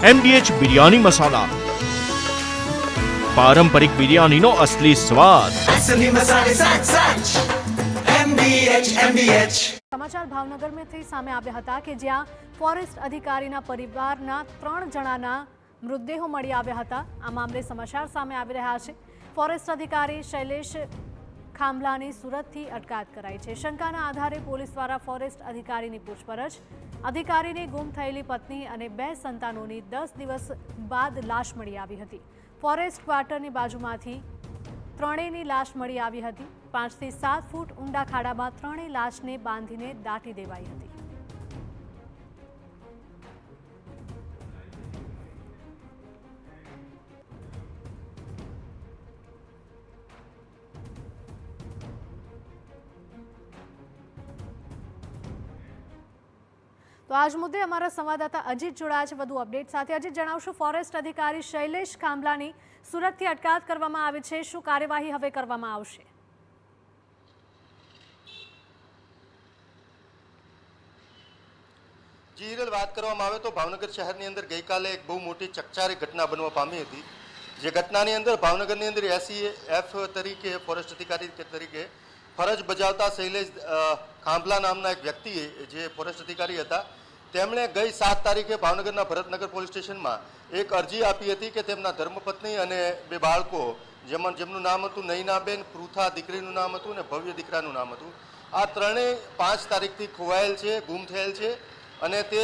MDH biryani મસાલા, પારંપરિક બિરયાનીનો અસલી સ્વાદ। સમાચાર ભાવનગરમાંથી સામે આવ્યા હતા કે જ્યાં ફોરેસ્ટ અધિકારીના પરિવારના 3 જણાના મૃતદેહો મળી આવ્યા હતા। આ મામલે સમાચાર સામે આવી રહ્યા છે। ફોરેસ્ટ અધિકારી શૈલેષ ખાંભલાની સુરતથી અટકાયત કરાઈ છે। શંકાના આધારે પોલીસ દ્વારા ફોરેસ્ટ અધિકારીની પૂછપરછ। અધિકારીની ગુમ થયેલી પત્ની અને 2 સંતાનોની 10 દિવસ બાદ લાશ મળી આવી હતી। ફોરેસ્ટ ક્વાર્ટરની બાજુમાંથી ત્રણેયની લાશ મળી આવી હતી। 5 થી 7 ફૂટ ઊંડા ખાડામાં ત્રણેય લાશને બાંધીને દાટી દેવાઈ હતી। તો આજ મુદ્દે અમારા સંવાદદાતા અજીત જોડાયા છે વધુ અપડેટ સાથે। અજીત, જણાવશો, ફોરેસ્ટ અધિકારી શૈલેષ ખાંભલાની સુરતથી અટકાયત કરવામાં આવી છે, શું કાર્યવાહી હવે કરવામાં આવશે? જી હિરલ, વાત કરવામાં આવે તો ભાવનગર શહેરની અંદર ગઈકાલે એક બહુ મોટી ચકચારી ઘટના બનવા પામી હતી। જે ઘટનાની અંદર ભાવનગરની અંદર SEF તરીકે ફોરેસ્ટ અધિકારી તરીકે ફરજ બજાવતા શૈલેષ ખાંભલા નામના એક વ્યક્તિએ, જે ફોરેસ્ટ અધિકારી હતા, તેમણે ગઈ 7 તારીખે ભાવનગરના ભરતનગર પોલીસ સ્ટેશનમાં એક અરજી આપી હતી કે તેમના ધર્મપત્ની અને 2 બાળકો, જેમનું નામ હતું નૈનાબેન, પૃથા દીકરીનું નામ હતું અને ભવ્ય દીકરાનું નામ હતું, આ ત્રણેય 5 તારીખથી ખોવાયેલ છે, ગુમ થયેલ છે અને તે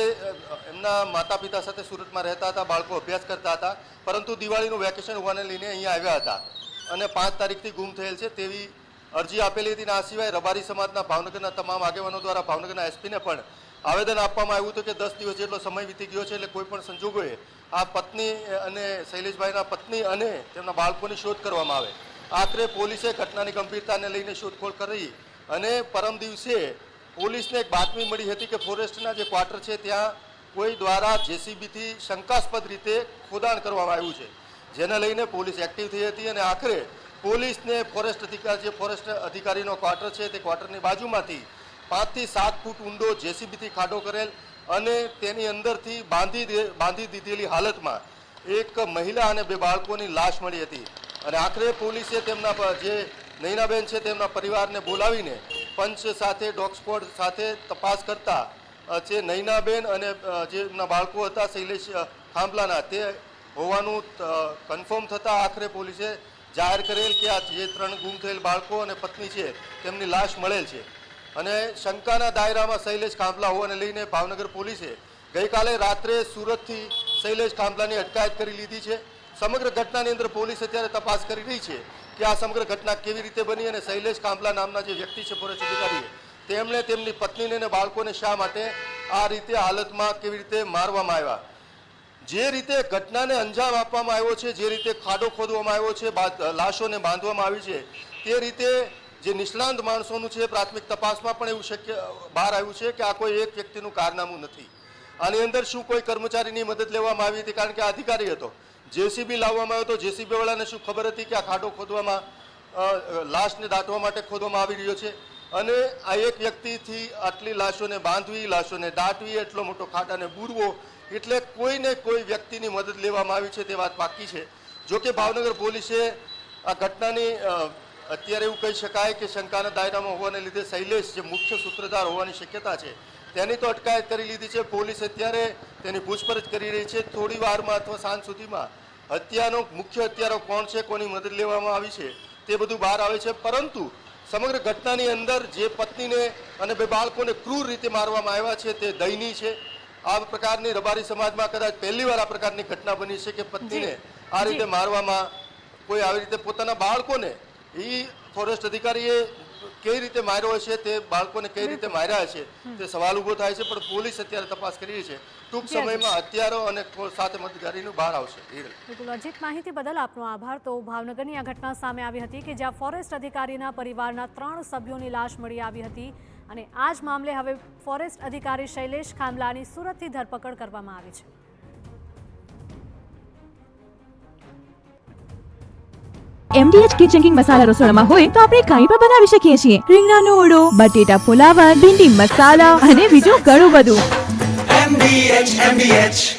એમના માતા પિતા સાથે સુરતમાં રહેતા હતા। બાળકો અભ્યાસ કરતા હતા, પરંતુ દિવાળીનું વેકેશન હોવાને લઈને અહીંયા આવ્યા હતા અને 5 તારીખથી ગુમ થયેલ છે તેવી અરજી આપેલી હતી। આ સિવાય રબારી સમાજના ભાવનગરના તમામ આગેવાનો દ્વારા ભાવનગરના SPને પણ આવેદન આપવામાં આવ્યું હતું કે 10 દિવસ જેટલો સમય વીતી ગયો છે, એટલે કોઈ પણ સંજોગોએ આ પત્ની અને શૈલેષભાઈના પત્ની અને તેમના બાળકોની શોધ કરવામાં આવે। આખરે પોલીસે ઘટનાની ગંભીરતાને લઈને શોધખોળ કરી અને પરમ દિવસે પોલીસને એક બાતમી મળી હતી કે ફોરેસ્ટના જે ક્વાર્ટર છે ત્યાં કોઈ દ્વારા JCBથી શંકાસ્પદ રીતે ખોદાણ કરવામાં આવ્યું છે, જેને લઈને પોલીસ એક્ટિવ થઈ હતી અને આખરે પોલીસને ફોરેસ્ટ અધિકારીનો ક્વાર્ટર છે તે ક્વાર્ટરની બાજુમાંથી 5 થી 7 ફૂટ ઊંડો JCBથી ખાડો કરેલ અને તેની અંદરથી બાંધી દીધેલી હાલતમાં એક મહિલા અને 2 બાળકોની લાશ મળી હતી। અને આખરે પોલીસે તેમના જે નૈનાબેન છે તેમના પરિવારને બોલાવીને પંચ સાથે, ડોગ સ્ક્વોડ સાથે તપાસ કરતા જે નૈનાબેન અને જે એમના બાળકો હતા શૈલેષ ખાંભલાના, તે હોવાનું કન્ફર્મ થતાં આખરે પોલીસે જાહેર કરેલ કે આ જે 3 ગુમ થયેલ બાળકો અને પત્ની છે તેમની લાશ મળેલ છે અને શંકાના દાયરામાં શૈલેષ ખાંભલા હોવાને લઈને ભાવનગર પોલીસે ગઈકાલે રાત્રે સુરતથી શૈલેષ ખાંભલાની અટકાયત કરી લીધી છે। સમગ્ર ઘટનાની અંદર પોલીસ અત્યારે તપાસ કરી રહી છે કે આ સમગ્ર ઘટના કેવી રીતે બની અને શૈલેષ ખાંભલા નામના જે વ્યક્તિ છે ફોરેસ્ટ અધિકારીએ, તેમણે તેમની પત્નીને અને બાળકોને શા માટે આ રીતે હાલતમાં કેવી રીતે મારવામાં આવ્યા। જે રીતે ઘટનાને અંજામ આપવામાં આવ્યો છે, જે રીતે ખાડો ખોદવામાં આવ્યો છે, લાશોને બાંધવામાં આવી છે, તે રીતે જે નિષ્ણાંત માણસોનું છે પ્રાથમિક તપાસમાં પણ એવું બહાર આવ્યું છે કે આ કોઈ એક વ્યક્તિનું કારનામું નથી। આની અંદર શું કોઈ કર્મચારીની મદદ લેવામાં આવી હતી? કારણ કે આ અધિકારી હતો, JCB લાવવામાં આવ્યો તો JCB વાળાને શું ખબર હતી કે આ ખાડો ખોદવામાં, લાશને દાટવા માટે ખોદવામાં આવી રહ્યો છે અને આ એક વ્યક્તિથી આટલી લાશોને બાંધવી, લાશોને દાટવી, એટલો મોટો ખાડાને બૂરવો, એટલે કોઈને કોઈ વ્યક્તિની મદદ લેવામાં આવી છે તે વાત પાકી છે। જોકે ભાવનગર પોલીસે આ ઘટનાની અત્યારે એવું કહી શકાય કે શંકાના દાયરામાં હોવાને લીધે શૈલેષ જે મુખ્ય સૂત્રધાર હોવાની શક્યતા છે તેની તો અટકાયત કરી લીધી છે। પોલીસ અત્યારે તેની પૂછપરછ કરી રહી છે। થોડી વારમાં અથવા સાંજ સુધીમાં હત્યાનો મુખ્ય હત્યારો કોણ છે, કોની મદદ લેવામાં આવી છે, તે બધું બહાર આવે છે। પરંતુ સમગ્ર ઘટનાની અંદર જે પત્નીને અને 2 બાળકોને ક્રૂર રીતે મારવામાં આવ્યા છે તે દયનીય છે। આ પ્રકારની રબારી સમાજમાં કદાચ પહેલીવાર આ પ્રકારની ઘટના બની છે કે પત્નીને આ રીતે મારવામાં, કોઈ આવી રીતે પોતાના બાળકોને ફોરેસ્ટ અધિકારીએ કઈ રીતે માર્યો છે, તે બાળકોને કઈ રીતે માર્યા છે તે સવાલ ઊભો થાય છે। પણ પોલીસ અત્યારે તપાસ કરી રહી છે। ટૂંક સમયમાં હત્યારો અને સાથે મદદગારીનું બહાર આવશે। બિલકુલ અજીત, માહિતી બદલ આપનો આભાર। તો ભાવનગરની આ ઘટના સામે આવી હતી કે જ્યાં ફોરેસ્ટ અધિકારીના પરિવારના 3 સભ્યોની લાશ મળી આવી હતી અને આ જ મામલે હવે ફોરેસ્ટ અધિકારી શૈલેષ ખાંભલાની સુરતથી ધરપકડ કરવામાં આવી છે। MDH કિચન કિંગ મસાલા રસોડામાં હોય તો આપણે કંઈ પણ બનાવી શકીએ છીએ। રીંગણાનો ઓળો, બટેટા ફુલાવર, ભીંડી મસાલા અને બીજું ઘણું બધું। MDH